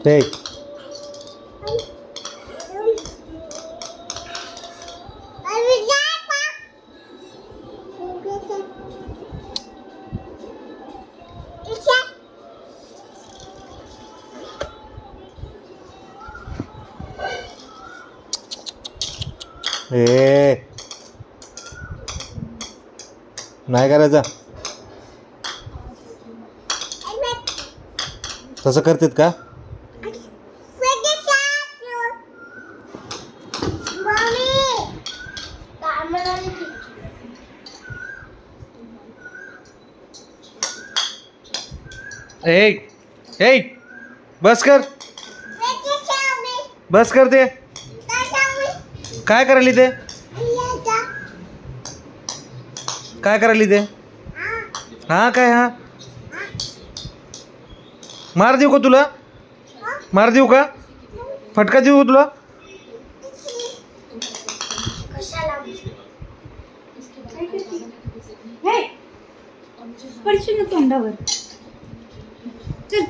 ते ए नाही करायचं. तसं करतेत का? ए ए बस कर, बस कर. ते काय करायली ते? काय करायली ते? हा काय? हा मार देऊ का तुला? मार देऊ का? फटका देऊ का तुला? पडशील ना तोंडावर. चल